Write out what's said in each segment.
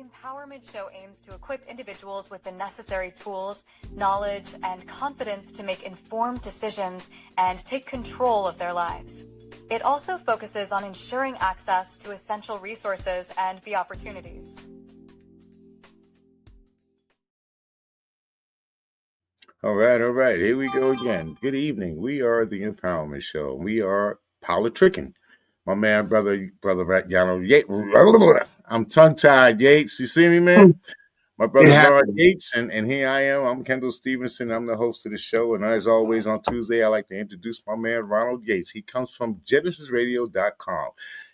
Empowerment Show aims to equip individuals with the necessary tools, knowledge, and confidence to make informed decisions and take control of their lives. It also focuses on ensuring access to essential resources and the opportunities. All right. Here we go again. Good evening. We are the Empowerment Show. We are politicking. My man, brother, Yates. I'm tongue-tied, Yates. You see me, man? My brother, Ron Yates, and here I am. I'm Kendall Stevenson. I'm the host of the show. And as always, on Tuesday, I like to introduce my man, Ronald Yates. He comes from genesisradio.com.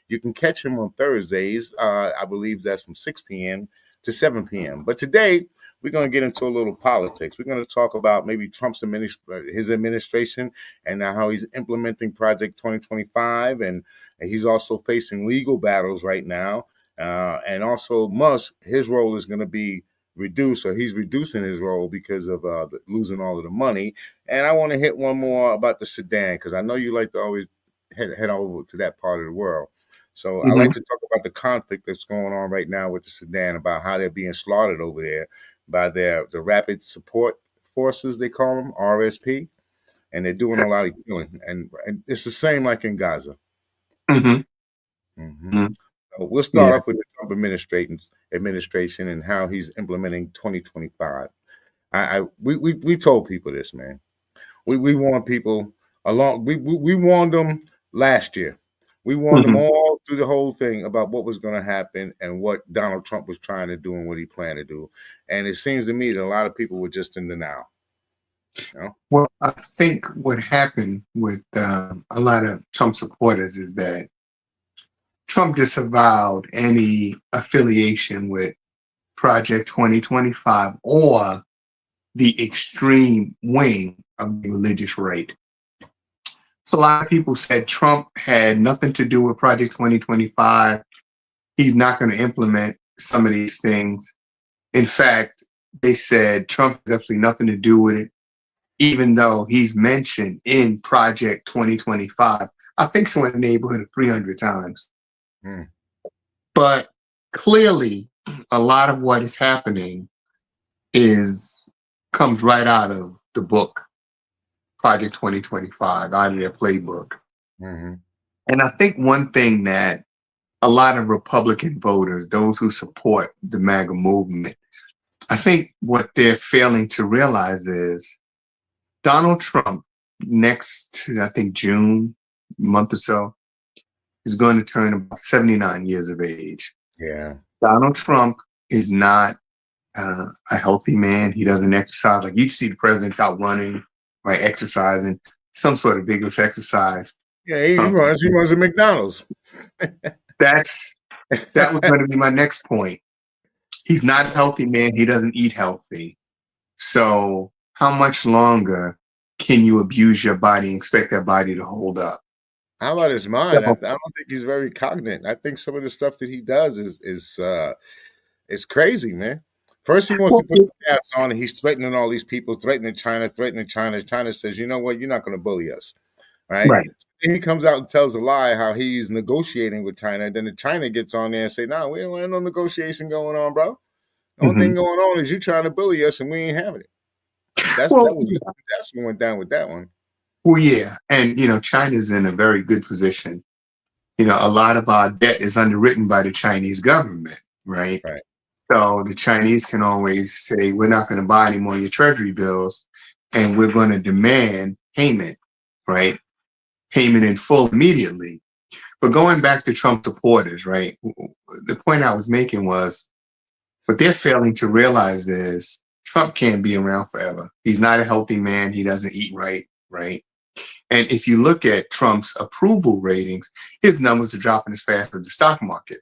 You can catch him on Thursdays. I believe that's from 6 p.m. to 7 p.m. But today, we're going to get into a little politics. We're going to talk about maybe Trump's his administration and how he's implementing Project 2025. And he's also facing legal battles right now. And also Musk, his role is going to be reduced, or he's reducing his role because of losing all of the money. And I want to hit one more about the Sudan, because I know you like to always head over to that part of the world. So I like to talk about the conflict that's going on right now with the Sudan, about how they're being slaughtered over there by the Rapid Support Forces, they call them, RSP, and they're doing a lot of killing. And it's the same like in Gaza. So we'll start off with the Trump administration and how he's implementing 2025. We told people this, man. We warned people along. We warned them last year. We warned them all through the whole thing about what was going to happen and what Donald Trump was trying to do and what he planned to do. And it seems to me that a lot of people were just in denial. You know? Well, I think what happened with a lot of Trump supporters is that Trump disavowed any affiliation with Project 2025 or the extreme wing of the religious right. So a lot of people said Trump had nothing to do with Project 2025. He's not going to implement some of these things. In fact, they said Trump has absolutely nothing to do with it, even though he's mentioned in Project 2025, I think so in the neighborhood of 300 times. But clearly, a lot of what is happening comes right out of the book, Project 2025, out of their playbook. And I think one thing that a lot of Republican voters, those who support the MAGA movement, I think what they're failing to realize is Donald Trump, next, I think June, month or so, is going to turn about 79 years of age. Yeah. Donald Trump is not a healthy man. He doesn't exercise. Like you see the president out running, right, exercising, some sort of vigorous exercise. Yeah, he runs at McDonald's. That was going to be my next point. He's not a healthy man. He doesn't eat healthy. So how much longer can you abuse your body and expect that body to hold up? How about his mind? I don't think he's very cognizant. I think some of the stuff that he does is crazy, man. First, he wants to put the caps on, and he's threatening all these people, threatening China. China says, you know what, you're not going to bully us, right? Then he comes out and tells a lie how he's negotiating with China. Then the China gets on there and say, no, we don't have no negotiation going on, bro. The only thing going on is you trying to bully us, and we ain't having it. That's what went down with that one. Well, yeah. And, China's in a very good position. A lot of our debt is underwritten by the Chinese government, right? So the Chinese can always say, we're not going to buy any more of your treasury bills, and we're going to demand payment, right? Payment in full immediately. But going back to Trump supporters, right? The point I was making was, what they're failing to realize is Trump can't be around forever. He's not a healthy man. He doesn't eat right, right? And if you look at Trump's approval ratings, his numbers are dropping as fast as the stock market.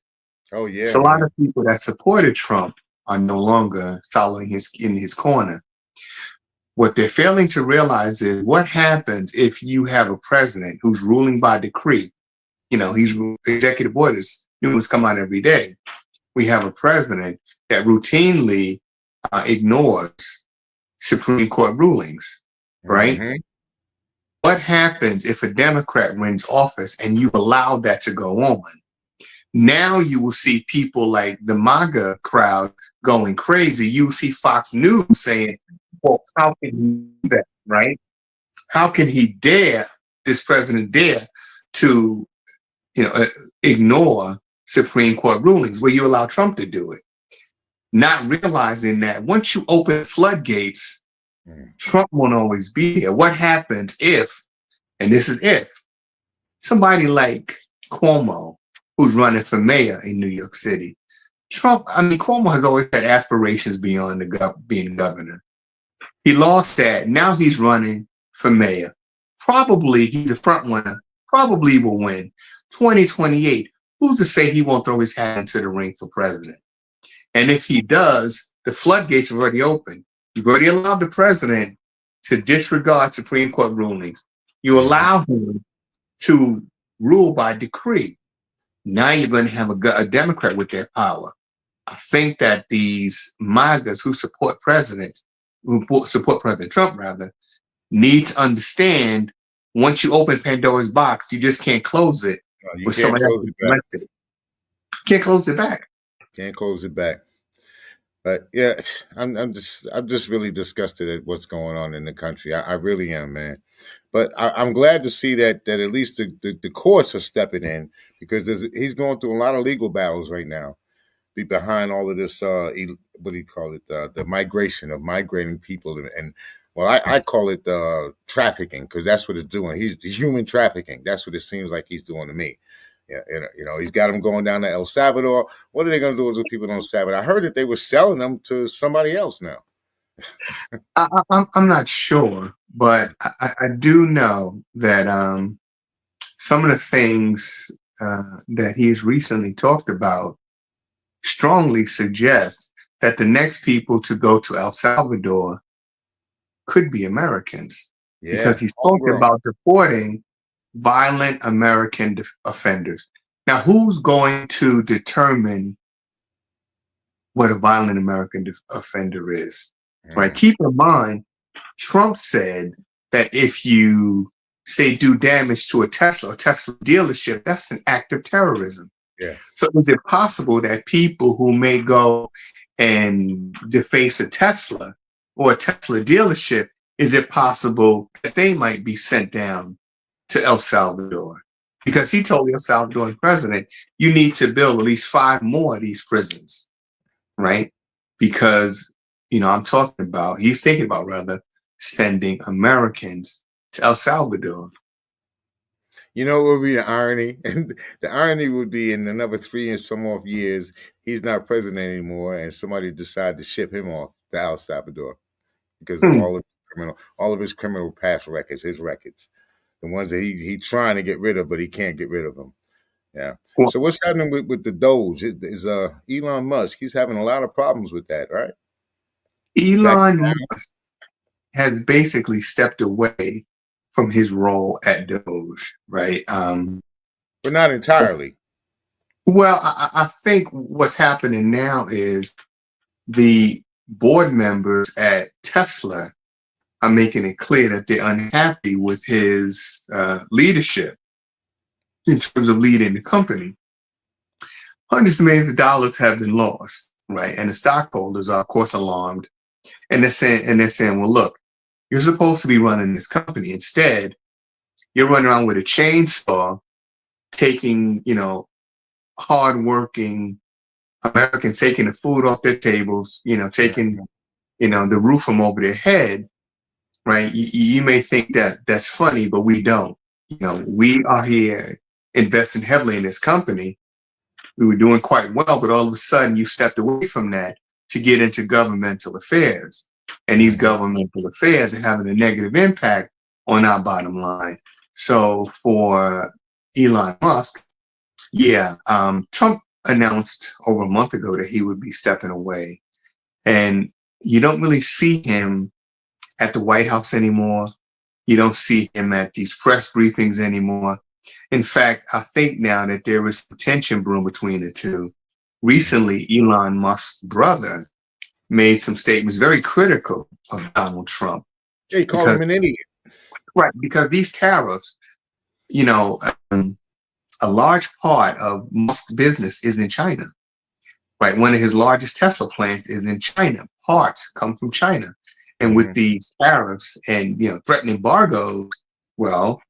Oh, yeah. So a lot of people that supported Trump are no longer following in his corner. What they're failing to realize is what happens if you have a president who's ruling by decree. He's executive orders, new ones come out every day. We have a president that routinely ignores Supreme Court rulings, right? What happens if a Democrat wins office and you allow that to go on? Now you will see people like the MAGA crowd going crazy. You see Fox News saying, well, how can he do that, right? How can he dare, this president dare to, ignore Supreme Court rulings where you allow Trump to do it? Not realizing that once you open floodgates, Trump won't always be here. What happens if, and this is if, somebody like Cuomo, who's running for mayor in New York City, Cuomo has always had aspirations beyond being governor. He lost that. Now he's running for mayor. Probably he's a front runner. Probably will win. 2028. Who's to say he won't throw his hat into the ring for president? And if he does, the floodgates are already open. You've already allowed the president to disregard Supreme Court rulings. You allow him to rule by decree. Now you're going to have a Democrat with their power. I think that these MAGAs who support President Trump, rather, need to understand once you open Pandora's box, you just can't close it. You can't close it back. Can't close it back. Can't close it back. But yeah, I'm just really disgusted at what's going on in the country. I really am, man. But I'm glad to see that at least the courts are stepping in, because he's going through a lot of legal battles right now. Be behind all of this, what do you call it? The migration of migrating people, and well, I call it trafficking, because that's what it's doing. He's human trafficking. That's what it seems like he's doing to me. Yeah, he's got them going down to El Salvador. What are they going to do with the people in El Salvador? I heard that they were selling them to somebody else now. I'm not sure, but I do know that some of the things that he's recently talked about strongly suggest that the next people to go to El Salvador could be Americans, because he's talking about deporting violent American offenders. Now, who's going to determine what a violent American offender is? Right? Keep in mind, Trump said that if you say do damage to a Tesla dealership, that's an act of terrorism. Yeah. So is it possible that people who may go and deface a Tesla or a Tesla dealership, is it possible that they might be sent down to El Salvador? Because he told the El Salvadoran president, you need to build at least 5 more of these prisons, right? Because, he's thinking about rather sending Americans to El Salvador. You know what would be the irony? And the irony would be, in another 3 and some off years, he's not president anymore, and somebody decided to ship him off to El Salvador because of all of his criminal past records, his records, the ones that he trying to get rid of, but he can't get rid of them. Yeah. Well, so what's happening with the Doge? Is Elon Musk? He's having a lot of problems with that, right? Elon Musk has basically stepped away from his role at Doge, right? But not entirely. Well, I think what's happening now is the board members at Tesla are making it clear that they're unhappy with his leadership in terms of leading the company. Hundreds of millions of dollars have been lost, right? And the stockholders are, of course, alarmed. And they're saying, well, look, you're supposed to be running this company. Instead, you're running around with a chainsaw, taking, hardworking Americans, taking the food off their tables, taking, the roof from over their head, right? You may think that that's funny, but we don't. We are here investing heavily in this company. We were doing quite well, but all of a sudden you stepped away from that to get into governmental affairs. And these governmental affairs are having a negative impact on our bottom line. So for Elon Musk, Trump announced over a month ago that he would be stepping away. And you don't really see him at the White House anymore. You don't see him at these press briefings anymore. In fact, I think now that there is tension brewing between the two. Recently, Elon Musk's brother made some statements very critical of Donald Trump. He called him an idiot. Right, because these tariffs, a large part of Musk's business is in China, right? One of his largest Tesla plants is in China. Parts come from China. And with these tariffs and, threatened embargoes, well,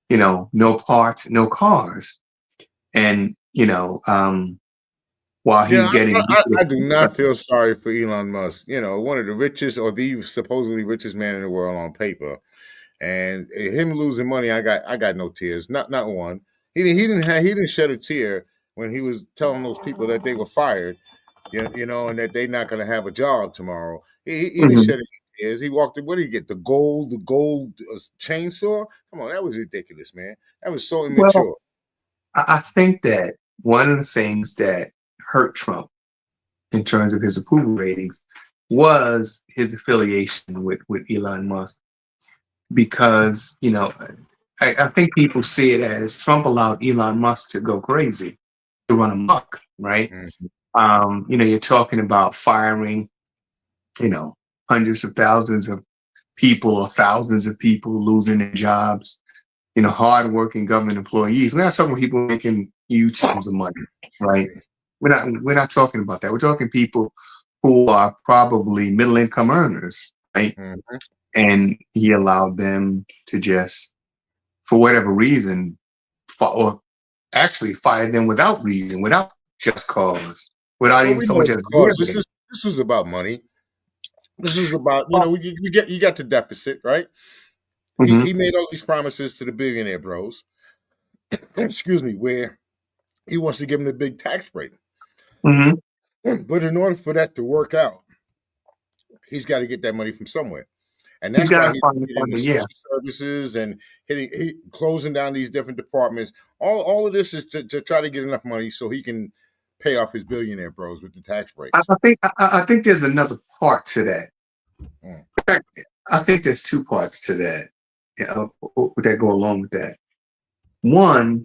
no parts, no cars. And, while Yeah, he's getting, I do not feel sorry for Elon Musk. One of the richest or the supposedly richest man in the world on paper, and him losing money, I got no tears, not one. He didn't shed a tear when he was telling those people that they were fired, and that they're not going to have a job tomorrow. He didn't Mhm. shed any tears. He walked. What did he get? The gold chainsaw? Come on, that was ridiculous, man. That was so Well, immature. I think that one of the things that hurt Trump in terms of his approval ratings was his affiliation with Elon Musk. Because, I think people see it as Trump allowed Elon Musk to go crazy, to run amok, right? Mhm. You're talking about firing, you know, hundreds of thousands of people or thousands of people losing their jobs, hardworking government employees. We're not talking about people making huge sums of money, right? We're not talking about that. We're talking people who are probably middle income earners, right? Mhm. And he allowed them to just, for whatever reason, or actually fired them without reason, without just cause, without Well, even we so know much the as cause. This hearing. is this was about money. This is about Well, you got the deficit, right? He mhm, he made all these promises to the billionaire bros. Excuse me, where he wants to give them the big tax break. mhm. But in order for that to work out, he's got to get that money from somewhere. And He's that's got why to he's find the hitting the funding. Yeah, social services and closing down these different departments. All of this is to try to get enough money so he can pay off his billionaire bros with the tax I, breaks. I think I think there's another part to that. Mm. In fact, I think there's two parts to that. That go along with that. One,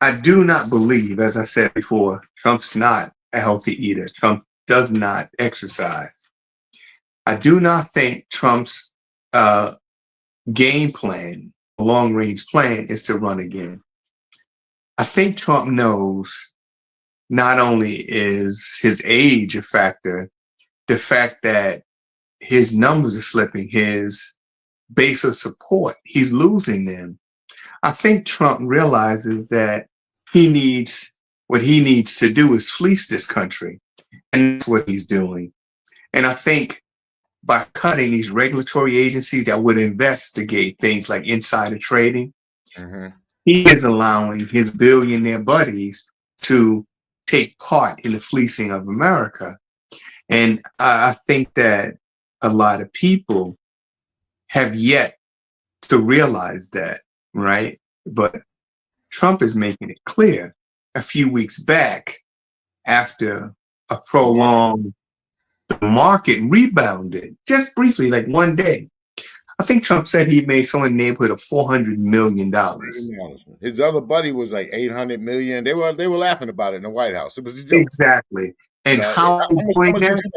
I do not believe, as I said before, Trump's not a healthy eater. Trump does not exercise. I do not think Trump's uh, game plan, long range plan, is to run again. I think Trump knows not only is his age a factor, the fact that his numbers are slipping, his base of support, he's losing them. I think Trump realizes that what he needs to do is fleece this country. And that's what he's doing. And I think by cutting these regulatory agencies that would investigate things like insider trading, Mm-hmm. he is allowing his billionaire buddies to take part in the fleecing of America. And I think that a lot of people have yet to realize that, right? But Trump is making it clear a few weeks back after a prolonged market rebounded just briefly, like one day. I think Trump said he made somewhere in the neighborhood of $400 million. His other buddy was like 800 million. They were laughing about it in the White House. It was a joke. Exactly. And how How he's much, how doing much did that? you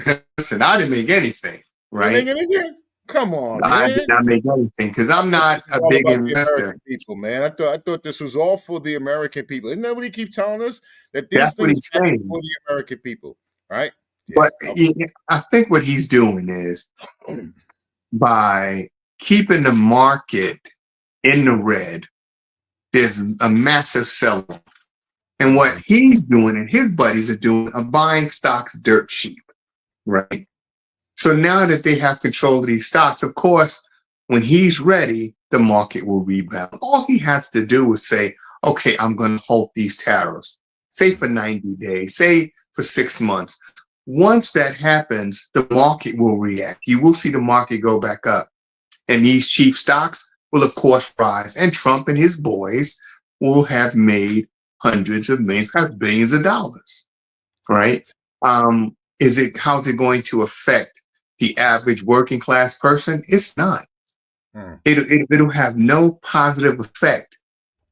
make on Listen, I didn't make anything, it? You right? making it again? Come on, I did man. not make anything because I'm This not is a all big about the investor. American people, man. I thought this was all for the American people. And nobody keep telling us that these That's what things he's happen saying. for the American people, right? Yeah. But I think what he's doing is Okay. by keeping the market in the red, there's a massive sell-off. And what Mhm. he's doing and his buddies are doing are buying stocks dirt cheap, right? So now that they have control of these stocks, of course, when he's ready, the market will rebound. All he has to do is say, okay, I'm going to hold these tariffs, say for 90 days, say for 6 months. Once that happens, the market will react. You will see the market go back up. And these cheap stocks will, of course, rise. And Trump and his boys will have made hundreds of millions, perhaps billions of dollars, right? How's it going to affect the average working class person? It's not. Mm. It'll have no positive effect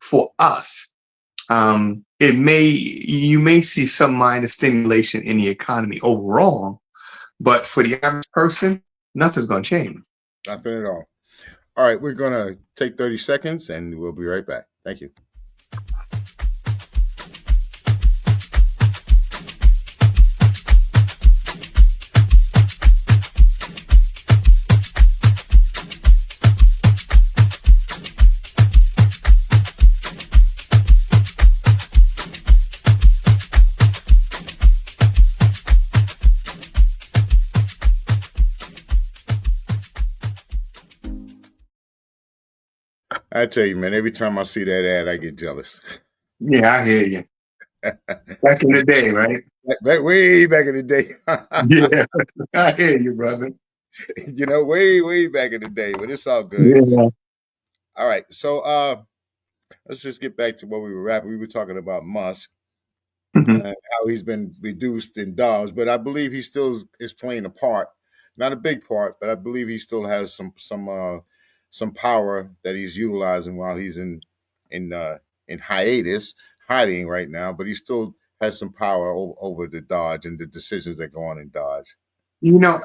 for us. You may see some minor stimulation in the economy overall, but for the average person, nothing's going to change. Nothing at all. All right, we're going to take 30 seconds and we'll be right back. Thank you. I tell you, man, every time I see that ad, I get jealous. Yeah, I hear you. Back in the day, right? Way back in the day. Yeah, I hear you, brother. Way back in the day, but it's all good. Yeah. All right. So let's just get back to what we were rapping. We were talking about Musk Mhm. and how he's been reduced in dollars, but I believe he still is playing a part. Not a big part, but I believe he still has some power that he's utilizing while he's in hiatus, hiding right now. But he still has some power over the Dodge and the decisions that go on in Dodge. You know,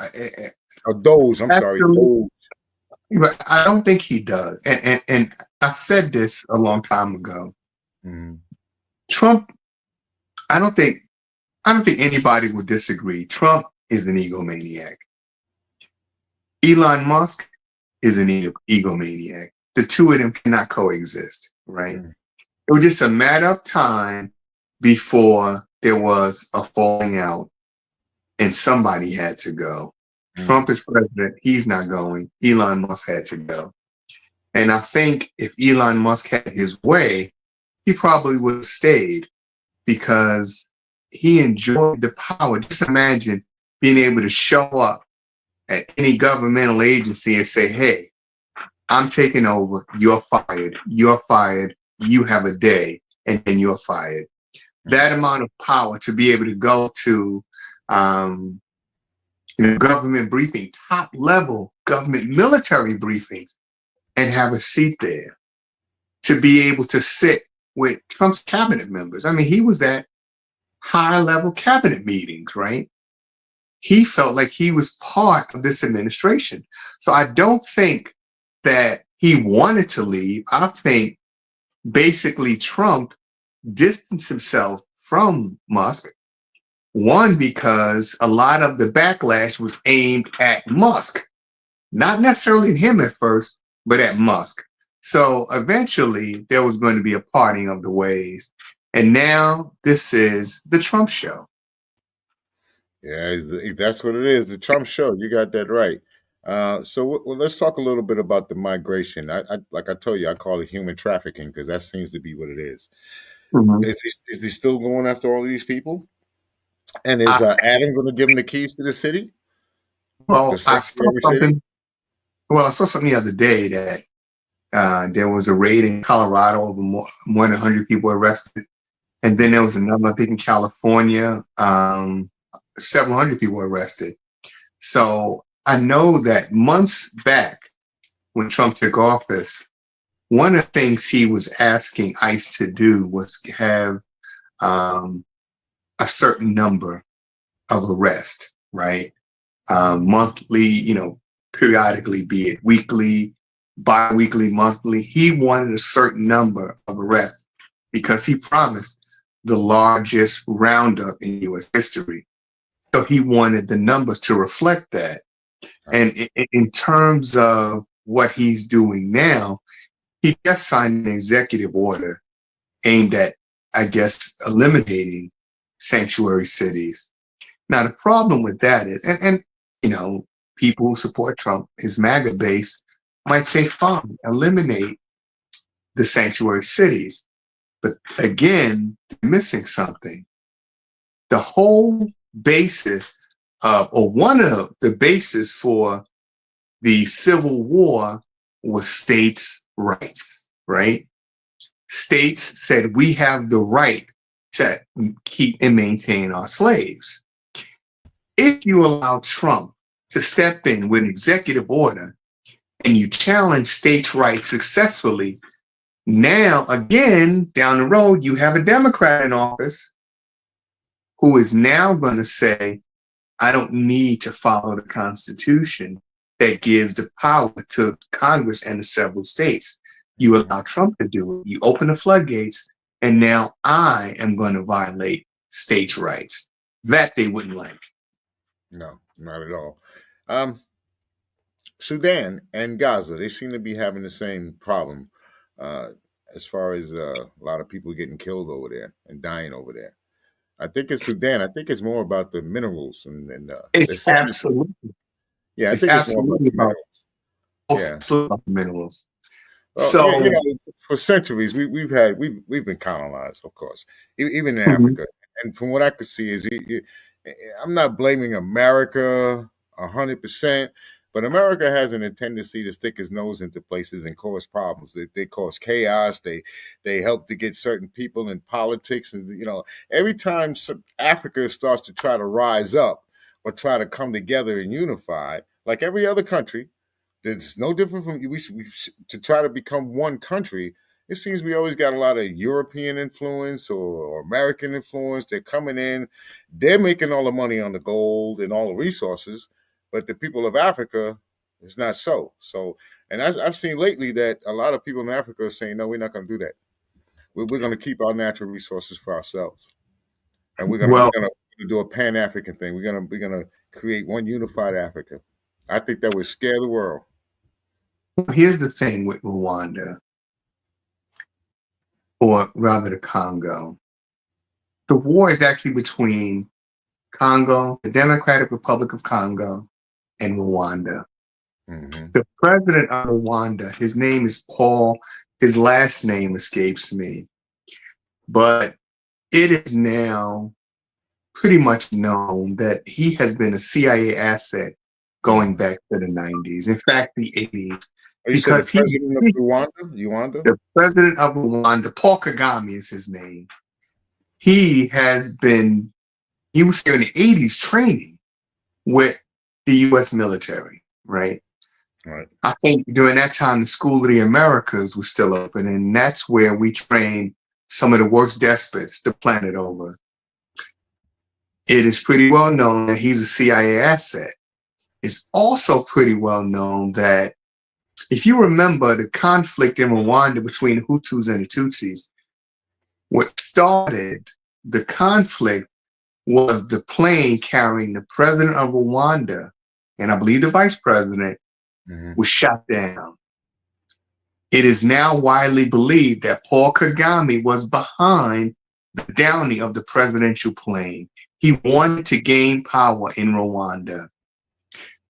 Or Doge, I'm sorry, actually, Doge. but I don't think he does. And I said this a long time ago. Mhm. Trump, I don't think anybody would disagree. Trump is an egomaniac. Elon Musk is an egomaniac. The two of them cannot coexist, right? Mhm. It was just a matter of time before there was a falling out and somebody had to go. Trump is president. He's not going. Elon Musk had to go. And I think if Elon Musk had his way, he probably would have stayed because he enjoyed the power. Just imagine being able to show up at any governmental agency and say, hey, I'm taking over. You're fired. You're fired. You have a day and then you're fired. That amount of power to be able to go to government briefing, top level government military briefings, and have a seat there to be able to sit with Trump's cabinet members. I mean, he was at high level cabinet meetings, right? He felt like he was part of this administration. So I don't think that he wanted to leave. I think basically Trump distanced himself from Musk. One, because a lot of the backlash was aimed at Musk, not necessarily at him at first, but at Musk. So eventually there was going to be a parting of the ways. And now this is the Trump show. Yeah, that's what it is. The Trump show. You got that right. So let's talk a little bit about the migration. Like I told you, I call it human trafficking because that seems to be what it is. Mhm. Is he still going after all of these people? And is I, Adam going to give him the keys to the city, the well, sanctuary city? I saw something the other day that there was a raid in Colorado, over more than 100 people arrested. And then there was another, I think in California, several hundred people arrested. So I know that months back when Trump took office, one of the things he was asking ICE to do was have a certain number of arrests, right? Monthly, periodically, be it weekly, bi-weekly, monthly. He wanted a certain number of arrests because he promised the largest roundup in U.S. history. So he wanted the numbers to reflect that. And in terms of what he's doing now, he just signed an executive order aimed at, I guess, eliminating sanctuary cities. Now, the problem with that is, and people who support Trump, his MAGA base, might say, fine, eliminate the sanctuary cities. But again, they're missing something. The whole basis or one of the basis for the Civil War was states' rights, right? States said we have the right to keep and maintain our slaves. If you allow Trump to step in with an executive order and you challenge states' rights successfully, now again, down the road, you have a Democrat in office who is now going to say, I don't need to follow the Constitution that gives the power to Congress and the several states. You allow Trump to do it. You open the floodgates, and now I am going to violate states' rights. That they wouldn't like. No, not at all. Um, Sudan and Gaza, they seem to be having the same problem uh, as far as a lot of people getting killed over there and dying over there. I think in Sudan, I think it's more about the minerals and It's absolutely, yeah, I it's think it's more about absolutely the about, minerals. Yeah. minerals. Well, yeah, So, for centuries we've been colonized, of course, even in mhm. Africa. And from what I could see is, I'm not blaming America 100%, but America has a tendency to stick its nose into places and cause problems. They cause chaos. They help to get certain people in politics, and every time Africa starts to try to rise up or try to come together and unify, like every other country. It's no different from to try to become one country. It seems we always got a lot of European influence or American influence. They're coming in, they're making all the money on the gold and all the resources, but the people of Africa is not so. So, and I've seen lately that a lot of people in Africa are saying, no, we're not going to do that. We're going to keep our natural resources for ourselves, and we're Well, gonna do a Pan African thing. We're gonna create one unified Africa. I think that would scare the world. here's the thing with Rwanda, or rather the Congo. The war is actually between Congo, the Democratic Republic of Congo, and Rwanda. Hmm. The president of Rwanda, his name is Paul. His last name escapes me, but it is now pretty much known that he has been a CIA asset going back to the 90s. In fact, the 80s, Oh, you said the because president of Rwanda? Rwanda? the president of Rwanda, Paul Kagame is his name. He has been, he was here in the 80s training with the US military, right? Right. I think during that time, the School of the Americas was still open, and that's where we trained some of the worst despots the planet over. It is pretty well known that he's a CIA asset. It's also pretty well known that if you remember the conflict in Rwanda between the Hutus and the Tutsis, what started the conflict was the plane carrying the president of Rwanda, and I believe the vice president, Hmm. was shot down. It is now widely believed that Paul Kagame was behind the downing of the presidential plane. He wanted to gain power in Rwanda.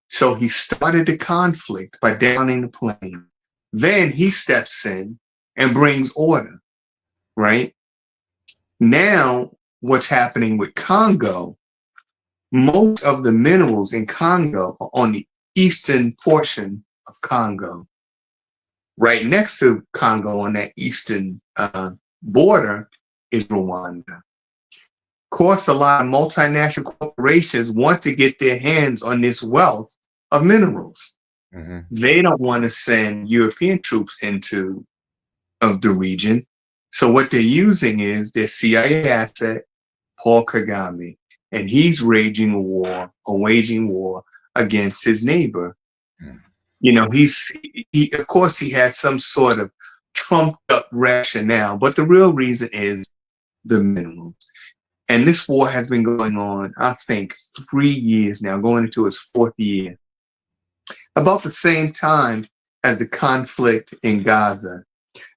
So he started the conflict by downing the plane. Then he steps in and brings order, right? Now, what's happening with Congo, most of the minerals in Congo are on the eastern portion of Congo. Right next to Congo on that eastern border is Rwanda. Of course, a lot of multinational corporations want to get their hands on this wealth of minerals. Hmm. They don't want to send European troops into of the region. So what they're using is their CIA asset, Paul Kagame, and he's waging war against his neighbor. You know, he of course he has some sort of trumped up rationale, but the real reason is the minerals. And this war has been going on, I think, 3 years now, going into its fourth year. About the same time as the conflict in Gaza.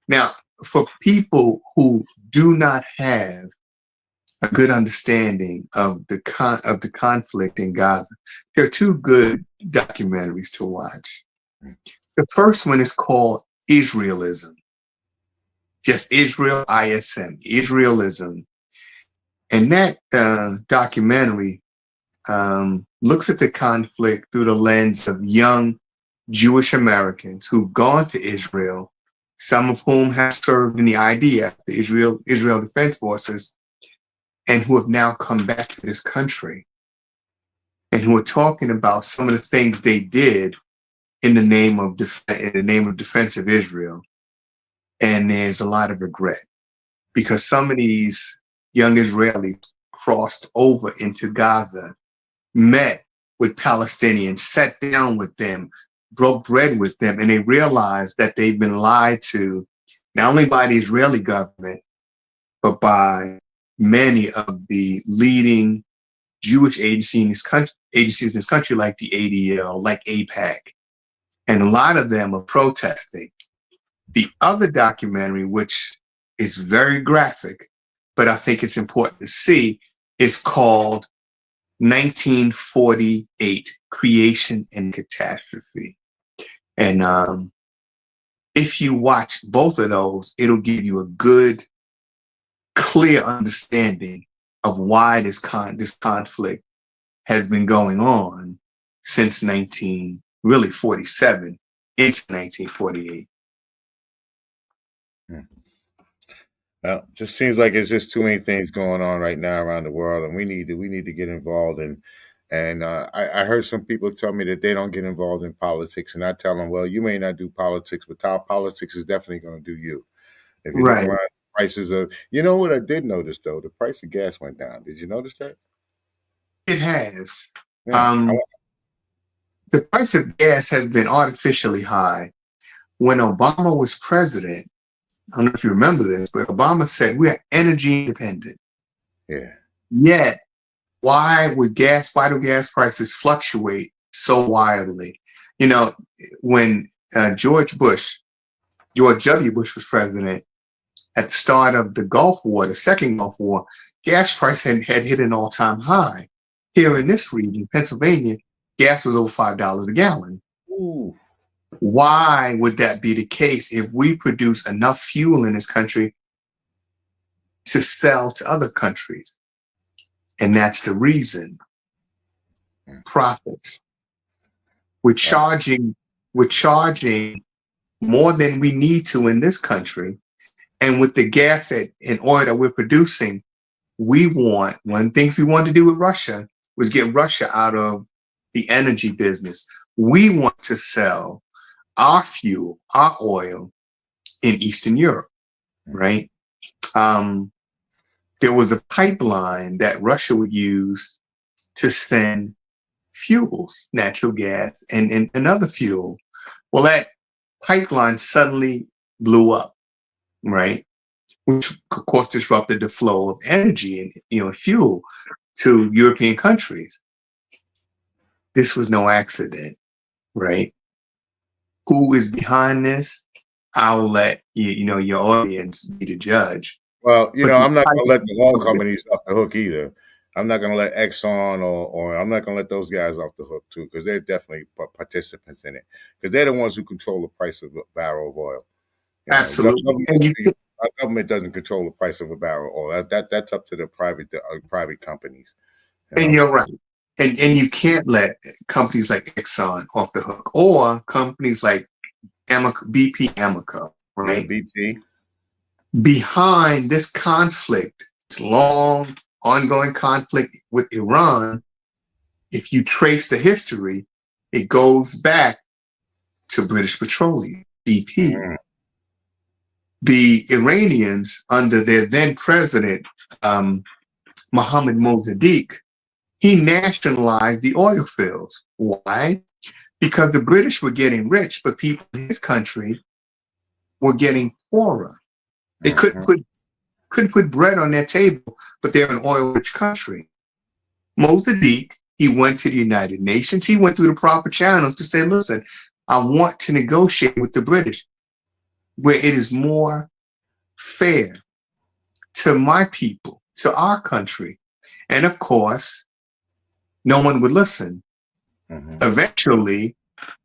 Now, for people who do not have a good understanding of the conflict in Gaza, there are two good documentaries to watch. The first one is called Israelism. Just Israel, ISM, Israelism. And that documentary looks at the conflict through the lens of young Jewish Americans who've gone to Israel, some of whom have served in the IDF, the Israel Defense Forces, and who have now come back to this country, and who are talking about some of the things they did in the name of defense of Israel. And there's a lot of regret because some of these young Israelis crossed over into Gaza, met with Palestinians, sat down with them, broke bread with them, and they realized that they've been lied to not only by the Israeli government, but by many of the leading Jewish agencies in this country, like the ADL, like AIPAC, and a lot of them are protesting. The other documentary, which is very graphic, but I think it's important to see, is called 1948, Creation and Catastrophe. And if you watch both of those, it'll give you a good, clear understanding of why this conflict has been going on since 1947 into 1948. Well, just seems like it's just too many things going on right now around the world, and we need to get involved. And I heard some people tell me that they don't get involved in politics, and I tell them, well, you may not do politics, but our politics is definitely going to do you. If you look Right. around, prices of, you know what I did notice though, the price of gas went down. Did you notice that? It has. Yeah. The price of gas has been artificially high. When Obama was president, I don't know if you remember this, but Obama said we are energy independent. Yeah. Yet, why would vital gas prices fluctuate so wildly? You know, when George W. Bush was president, at the start of the Gulf War, the second Gulf War, gas price had hit an all-time high. Here in this region, Pennsylvania, gas was over $5 a gallon. Ooh. Why would that be the case if we produce enough fuel in this country to sell to other countries? And that's the reason. Profits. We're charging more than we need to in this country. And with the gas and oil that we're producing, one of the things we wanted to do with Russia was get Russia out of the energy business. We want to sell our fuel, our oil in Eastern Europe, right? There was a pipeline that Russia would use to send fuels, natural gas and other fuel. Well, that pipeline suddenly blew up, right? Which of course disrupted the flow of energy and fuel to European countries. This was no accident, right? Who is behind this? I'll let your audience be the judge. Well, But I'm not going to let the oil companies off the hook either. I'm not going to let Exxon or I'm not going to let those guys off the hook too, because they're definitely participants in it. Because they're the ones who control the price of a barrel of oil. Absolutely. Our government doesn't control the price of a barrel of oil. That's up to the private companies. And you're right. And you can't let companies like Exxon off the hook, or companies like BP Amoco, right? Yeah, BP. Behind this conflict, this long, ongoing conflict with Iran, if you trace the history, it goes back to British Petroleum, BP. Mm. The Iranians, under their then president, Mohammad Mossadegh, he nationalized the oil fields. Why? Because the British were getting rich, but people in his country were getting poorer. They couldn't put bread on their table, but they're an oil-rich country. Mossadegh, he went to the United Nations. He went through the proper channels to say, listen, I want to negotiate with the British where it is more fair to my people, to our country. And of course, no one would listen. Eventually,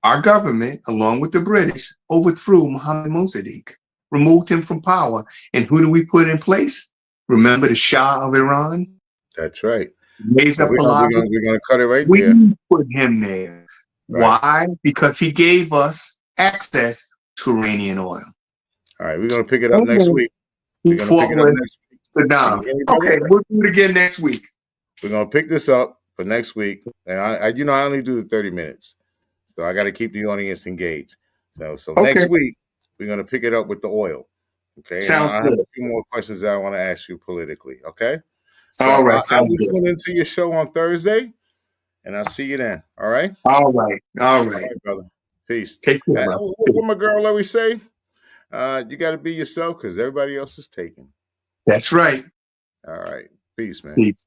our government, along with the British, overthrew Mohammad Mossadegh, removed him from power. And who do we put in place? Remember the Shah of Iran? That's right. Reza Pahlavi. We're going to cut it right we there. Put him there. Right. Why? Because he gave us access to Iranian oil. All right, we're going to pick it up next week. We're going to pick it up next week. Saddam. Okay, we'll do it again next week. We're going to pick this up for next week. And I only do the 30 minutes. So I got to keep the audience engaged. So next week, we're going to pick it up with the oil. Okay. Sounds good. I have a few more questions that I want to ask you politically. Okay. All right. I'll be tuning into your show on Thursday. and I'll see you then. All right? All right. All All right. right, brother. Peace. Take care, bro. What my girl always say? You got to be yourself because everybody else is taken. That's right. All right. Peace, man. Peace.